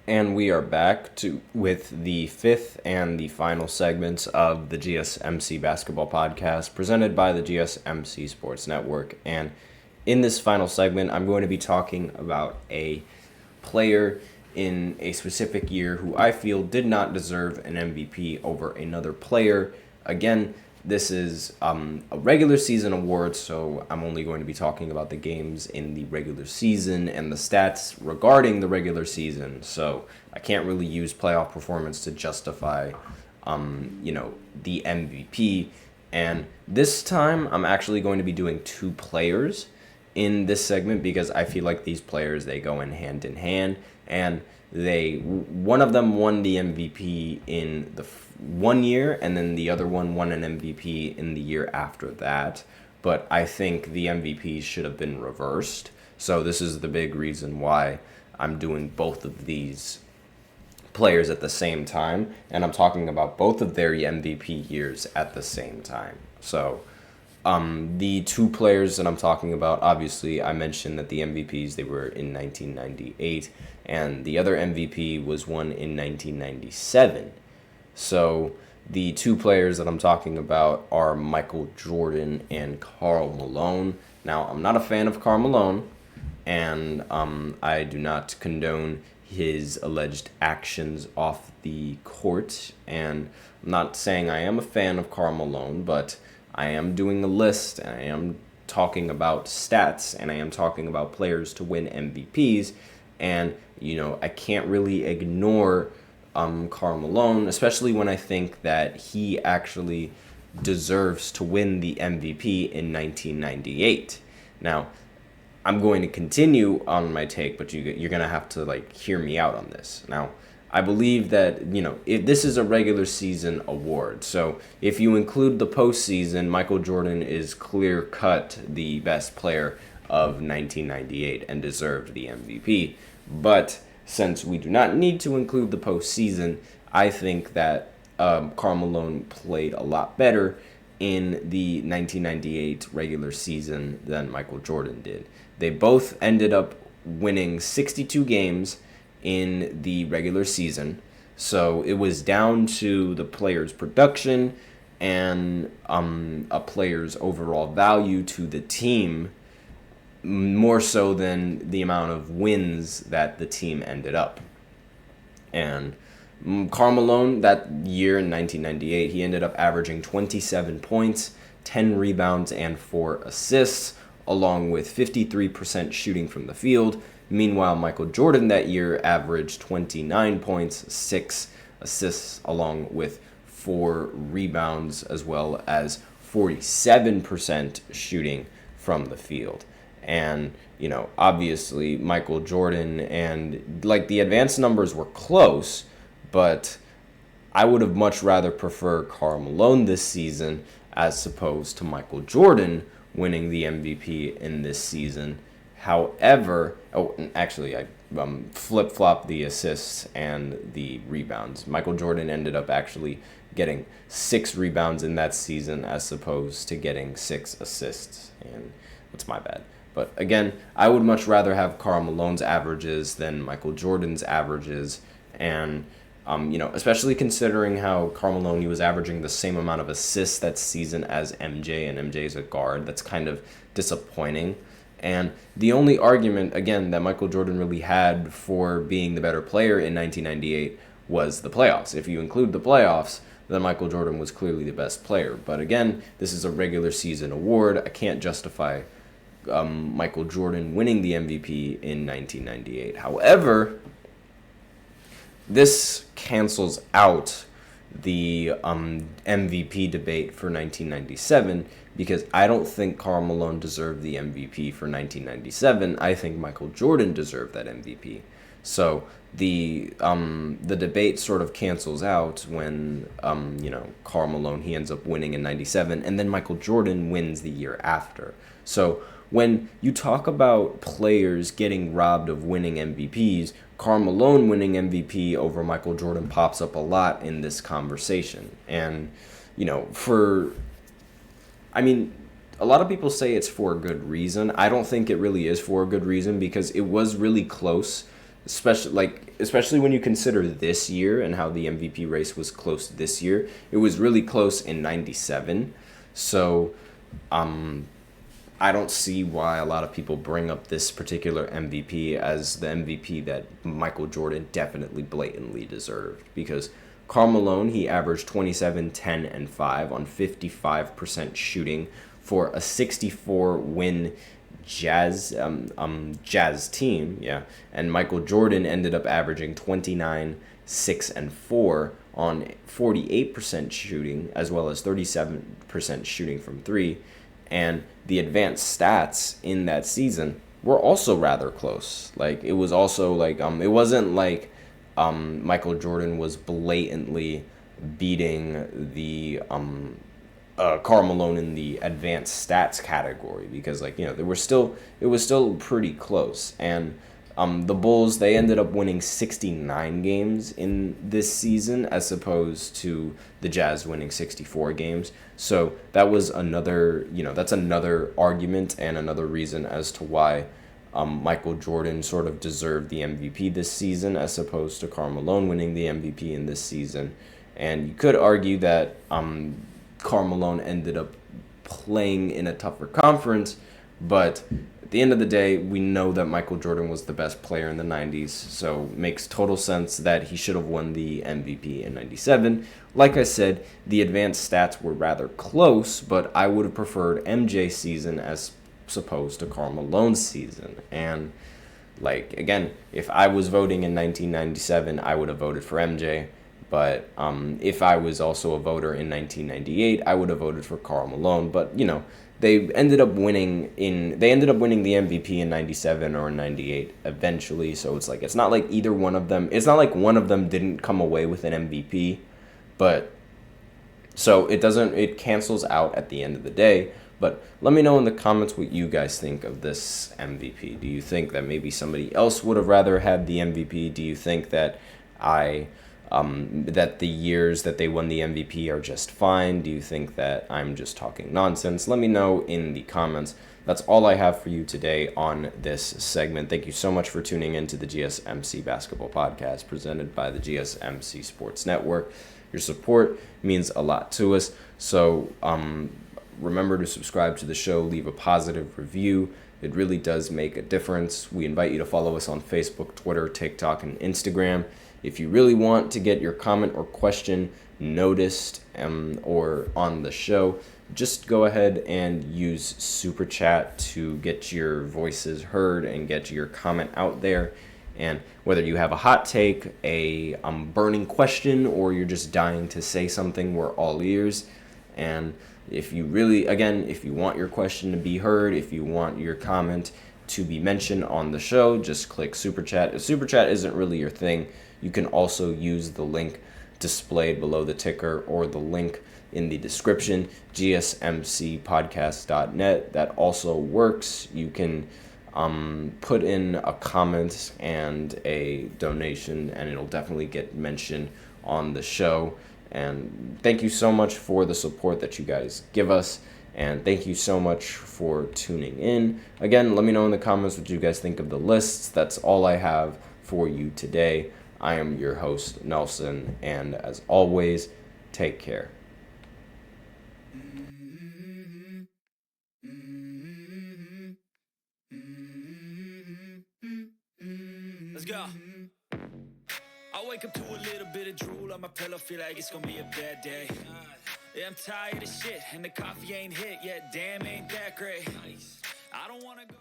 And we are back with the fifth and the final segments of the GSMC Basketball Podcast presented by the GSMC Sports Network. And in this final segment, I'm going to be talking about a player in a specific year who I feel did not deserve an MVP over another player. Again, this is a regular season award, so I'm only going to be talking about the games in the regular season and the stats regarding the regular season. So I can't really use playoff performance to justify, the MVP. And this time, I'm actually going to be doing two players in this segment because I feel like these players, they go in hand, and one of them won the MVP in the 1 year, and then the other one won an MVP in the year after that. But I think the MVPs should have been reversed. So this is the big reason why I'm doing both of these players at the same time, and I'm talking about both of their MVP years at the same time. So the two players that I'm talking about, obviously, I mentioned that the MVPs, they were in 1998, and the other MVP was won in 1997. So the two players that I'm talking about are Michael Jordan and Karl Malone. Now, I'm not a fan of Karl Malone, and I do not condone his alleged actions off the court, and I'm not saying I am a fan of Karl Malone, but I am doing a list, and I am talking about stats, and I am talking about players to win MVPs, and, I can't really ignore Karl Malone, especially when I think that he actually deserves to win the MVP in 1998. Now, I'm going to continue on my take, but you're going to have to, hear me out on this. Now, I believe that, if this is a regular season award. So if you include the postseason, Michael Jordan is clear-cut the best player of 1998 and deserved the MVP. But since we do not need to include the postseason, I think that Karl Malone played a lot better in the 1998 regular season than Michael Jordan did. They both ended up winning 62 games in the regular season, so it was down to the player's production and a player's overall value to the team, more so than the amount of wins that the team ended up. And Karl Malone, that year in 1998, he ended up averaging 27 points, 10 rebounds, and 4 assists, along with 53% shooting from the field. Meanwhile, Michael Jordan that year averaged 29 points, 6 assists, along with 4 rebounds, as well as 47% shooting from the field. And, obviously, Michael Jordan and, the advanced numbers were close, but I would have much rather preferred Karl Malone this season as opposed to Michael Jordan winning the MVP in this season. However, I flip-flopped the assists and the rebounds. Michael Jordan ended up actually getting 6 rebounds in that season as opposed to getting 6 assists. And that's my bad. But again, I would much rather have Karl Malone's averages than Michael Jordan's averages. And, especially considering how Karl Malone, he was averaging the same amount of assists that season as MJ, and MJ is a guard. That's kind of disappointing. And the only argument, again, that Michael Jordan really had for being the better player in 1998 was the playoffs. If you include the playoffs, then Michael Jordan was clearly the best player. But again, this is a regular season award. I can't justify Michael Jordan winning the MVP in 1998. However, this cancels out the MVP debate for 1997 because I don't think Karl Malone deserved the MVP for 1997. I think Michael Jordan deserved that MVP. So the debate sort of cancels out when Karl Malone, he ends up winning in 97, and then Michael Jordan wins the year after. So when you talk about players getting robbed of winning MVPs, Karl Malone winning MVP over Michael Jordan pops up a lot in this conversation. And, a lot of people say it's for a good reason. I don't think it really is for a good reason because it was really close, especially, especially when you consider this year and how the MVP race was close this year. It was really close in 97. So I don't see why a lot of people bring up this particular MVP as the MVP that Michael Jordan definitely blatantly deserved. Because Karl Malone, he averaged 27, 10, and 5 on 55% shooting for a 64-win Jazz team, yeah. And Michael Jordan ended up averaging 29, 6, and 4 on 48% shooting, as well as 37% shooting from 3. And the advanced stats in that season were also rather close. Like, it was also like, it wasn't like Michael Jordan was blatantly beating the Karl Malone in the advanced stats category, because it was still pretty close. And the Bulls, they ended up winning 69 games in this season as opposed to the Jazz winning 64 games. So that was that's another argument and another reason as to why Michael Jordan sort of deserved the MVP this season as opposed to Karl Malone winning the MVP in this season. And you could argue that Karl Malone ended up playing in a tougher conference, but at the end of the day, we know that Michael Jordan was the best player in the 90s, so it makes total sense that he should have won the MVP in 97. Like I said, the advanced stats were rather close, but I would have preferred MJ's season as opposed to Karl Malone's season. And, again, if I was voting in 1997, I would have voted for MJ. But if I was also a voter in 1998, I would have voted for Karl Malone. But they ended up winning the MVP in 97 or 98 eventually. So it's not like either one of them. It's not like one of them didn't come away with an MVP. But so it cancels out at the end of the day. But let me know in the comments what you guys think of this MVP. Do you think that maybe somebody else would have rather had the MVP? Do you think that that the years that they won the MVP are just fine? Do you think that I'm just talking nonsense? Let me know in the comments. That's all I have for you today on this segment. Thank you so much for tuning in to the GSMC Basketball Podcast presented by the GSMC Sports Network. Your support means a lot to us. So remember to subscribe to the show, leave a positive review. It really does make a difference. We invite you to follow us on Facebook, Twitter, TikTok, and Instagram. If you really want to get your comment or question noticed or on the show, just go ahead and use Super Chat to get your voices heard and get your comment out there. And whether you have a hot take, a burning question, or you're just dying to say something, we're all ears. And if you want your question to be heard, if you want your comment to be mentioned on the show, just click Super Chat. If Super Chat isn't really your thing, you can also use the link displayed below the ticker or the link in the description, GSMCpodcast.net. That also works. You can put in a comment and a donation, and it'll definitely get mentioned on the show. And thank you so much for the support that you guys give us. And thank you so much for tuning in. Again, let me know in the comments what you guys think of the lists. That's all I have for you today. I am your host, Nelson, and as always, take care. Let's go. I wake up to a little bit of drool on my pillow, feel like it's gonna be a bad day. Yeah, I'm tired of shit, and the coffee ain't hit yet, damn, ain't that great. I don't wanna go